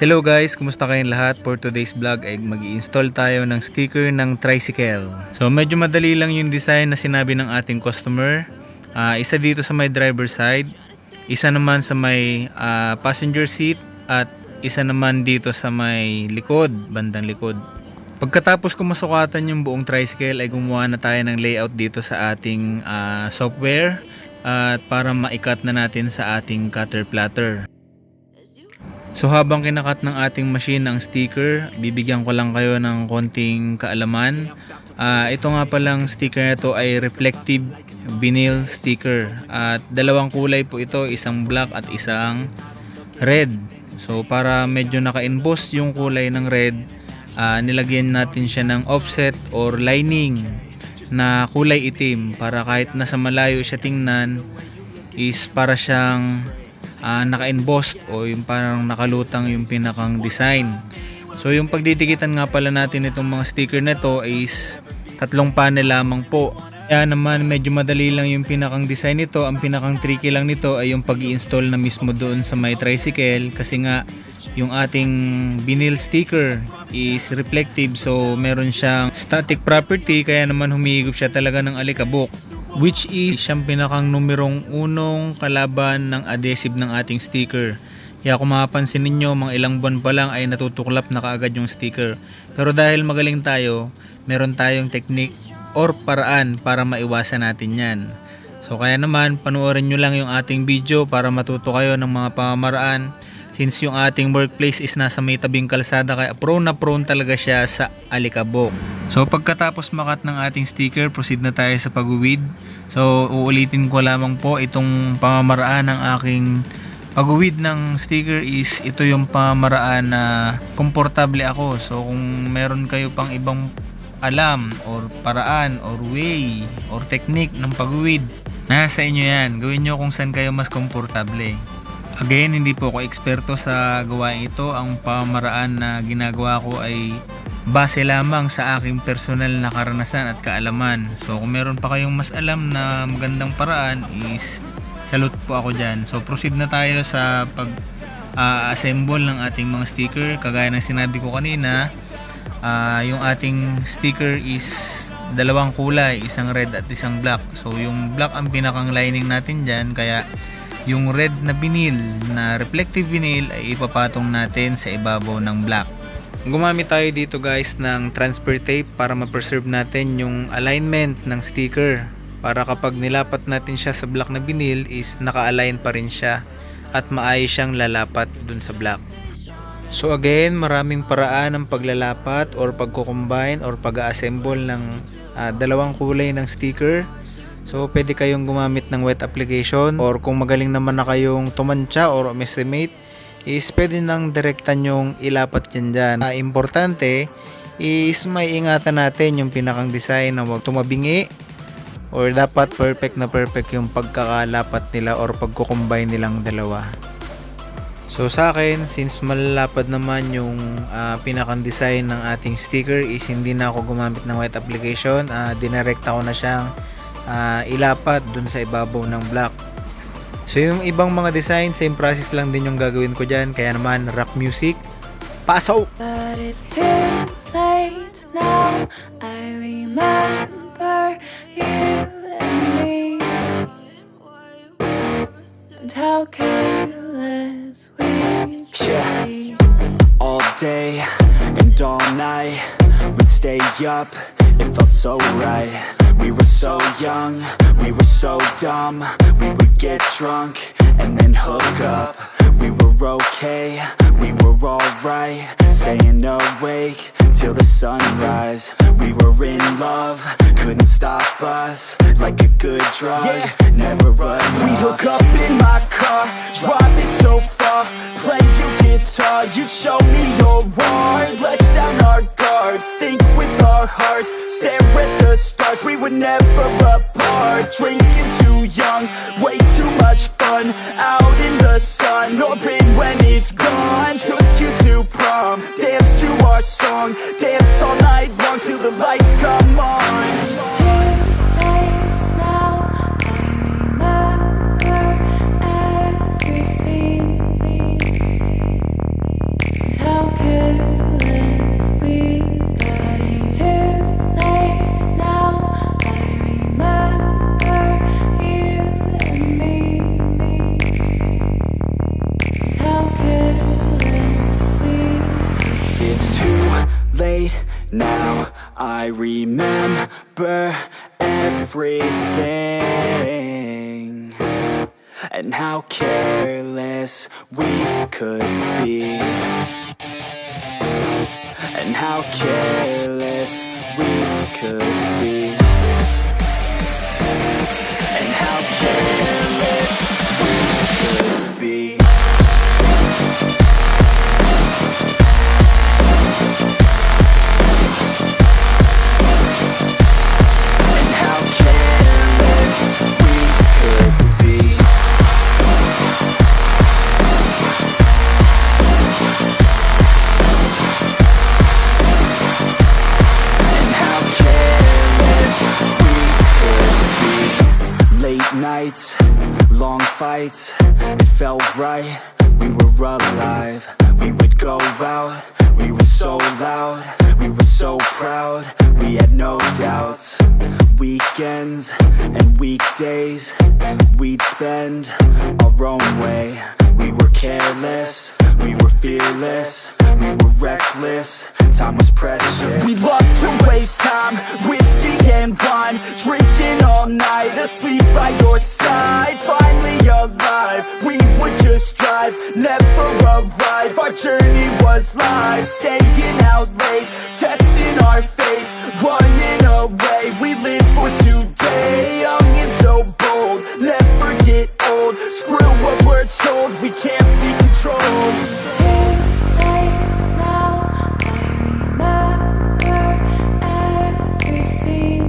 Hello guys, kumusta kayong lahat? For today's vlog ay mag-i-install tayo ng sticker ng tricycle. So medyo madali lang yung design na sinabi ng ating customer. Isa dito sa may driver side, isa naman sa may passenger seat, at isa naman dito sa may likod, bandang likod. Pagkatapos ko masukatan yung buong tricycle ay gumawa na tayo ng layout dito sa ating software at para maikat na natin sa ating cutter platter. So habang kinakat ng ating machine ang sticker, bibigyan ko lang kayo ng konting kaalaman. Ito nga palang sticker na ito ay reflective vinyl sticker. At dalawang kulay po ito, isang black at isang red. So para medyo naka-emboss yung kulay ng red, nilagyan natin siya ng offset or lining na kulay itim para kahit nasa malayo siya tingnan is para siyang naka-embossed o yung parang nakalutang yung pinakang design. So yung pagdidikitan nga pala natin itong mga sticker na to is 3 panel lamang po. Kaya naman medyo madali lang yung pinakang design nito. Ang pinakang tricky lang nito ay yung pag-i-install na mismo doon sa may tricycle, kasi nga yung ating vinyl sticker is reflective, so meron siyang static property, kaya naman humihigop siya talaga ng alikabok, which is siyang pinakang numerong unong kalaban ng adhesive ng ating sticker. Kaya kung mapapansin ninyo, mga ilang buwan pa lang ay natutuklap na kaagad yung sticker. Pero dahil magaling tayo, meron tayong technique or paraan para maiwasan natin yan. So kaya naman, panoorin nyo lang yung ating video para matuto kayo ng mga pamamaraan. Since yung ating workplace is nasa may tabing kalsada, kaya prone talaga siya sa alikabok. So pagkatapos makat ng ating sticker, proceed na tayo sa pag-uwid. So uulitin ko lamang po itong pamamaraan ng aking pag-uwid ng sticker is ito yung pamamaraan na komportable ako. So kung meron kayo pang ibang alam or paraan or way or technique ng pag-uwid, nasa inyo yan. Gawin nyo kung saan kayo mas komportable. Again, hindi po ako eksperto sa gawain ito. Ang pamamaraan na ginagawa ko ay base lamang sa aking personal na karanasan at kaalaman. So kung meron pa kayong mas alam na magandang paraan is salute po ako dyan. So proceed na tayo sa pag-assemble ng ating mga sticker. Kagaya ng sinabi ko kanina, yung ating sticker is dalawang kulay, isang red at isang black. So yung black ang pinakang lining natin dyan, kaya yung red na vinyl, na reflective vinyl, ay ipapatong natin sa ibabaw ng black. Gumamit tayo dito guys ng transfer tape para ma-preserve natin yung alignment ng sticker, para kapag nilapat natin siya sa black na vinyl is naka-align pa rin siya at maayos siyang lalapat dun sa black. So again, maraming paraan ng paglalapat or pagko-combine or pag-assemble ng dalawang kulay ng sticker. So pwede kayong gumamit ng wet application, or kung magaling naman na kayong tumantsa or estimate is pwede nang direktan yung ilapat yan dyan. Importante is may ingatan natin yung pinakang design na huwag tumabingi, or dapat perfect na perfect yung pagkakalapat nila or pagkukombine nilang dalawa. So sa akin, since malalapad naman yung pinakang design ng ating sticker is hindi na ako gumamit ng wet application. Dinirekta ko na siyang ilapat dun sa ibabaw ng black. So yung ibang mga design, same process lang din yung gagawin ko dyan. Kaya naman, rock music, paso! But it's too late now. I remember you and me, and how careless we be. All day and all night, we'd stay up, it felt so right. We were so young, we were so dumb. We would get drunk and then hook up. We were okay, we were alright. Staying awake till the sunrise. We were in love, couldn't stop us. Like a good drug, never enough. We hook up in my car, driving so far. Play your guitar, you'd show me your art. Let down our guards, think with our hearts. Stare at the stars, we were never apart. Drinking too young, way too much fun. Out in the sun, open when it's gone. Took you to prom, dance to our song. Dance all night long till the lights come on. It's too late now. I remember everything. I remember everything, and how careless we could be, and how careless we could be, and how careless we could be. And how careless we could be. And how careless we could be. Late nights, long fights, it felt right, we were alive. We would go out, we were so loud, we were so proud, we had no doubts. Weekends and weekdays, we'd spend our own way. We were careless, we were fearless, we were reckless, time was precious. We loved to waste time, whiskey and wine, drinking all night, asleep by your side. Finally alive, we would just drive, never arrive. Our journey was live, staying out late, testing our fate, running away. We live for today, young and so bold, never get old. Screw what we're told, we can't be controlled. It's too late now. I remember everything.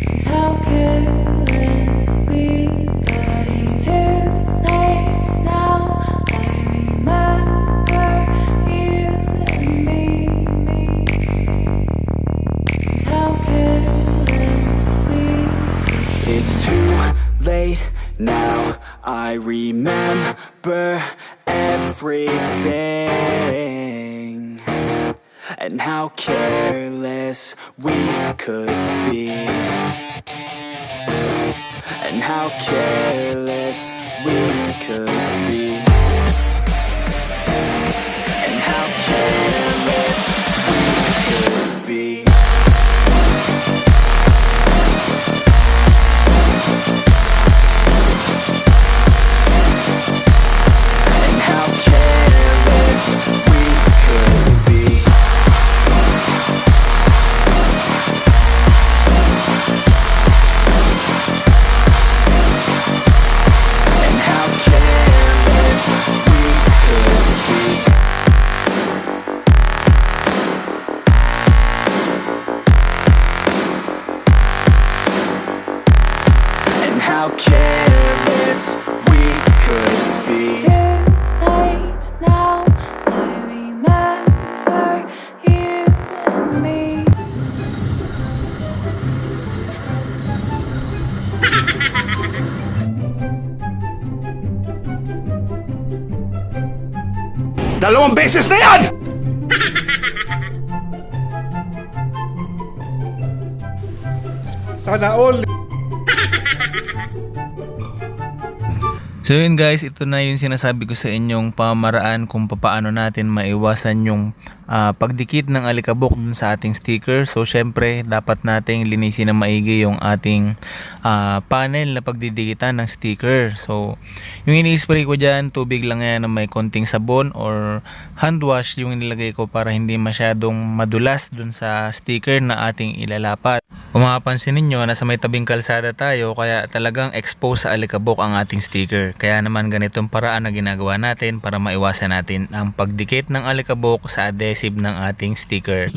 And how careless we got. It's too late now. I remember you and me. And how careless we. It's too late now, I remember everything, and how careless we could be, and how careless we could be, and how careless we could be. And how careless we could be. And how careless we could be. And how careless we could be. It's too late now. I remember you and me. Dalawang beses na yan! Sana all. So yun guys, ito na yung sinasabi ko sa inyong pamaraan kung paano natin maiwasan yung pagdikit ng alikabok dun sa ating sticker. So syempre dapat nating linisin na maigi yung ating panel na pagdidikitan ng sticker. So yung ini-spray ko dyan, tubig lang yan na may konting sabon or hand wash yung nilagay ko para hindi masyadong madulas dun sa sticker na ating ilalapat. Kung mapapansin ninyo, nasa may tabing kalsada tayo kaya talagang exposed sa alikabok ang ating sticker. Kaya naman ganitong paraan na ginagawa natin para maiwasan natin ang pagdikit ng alikabok sa adhesive ng ating sticker.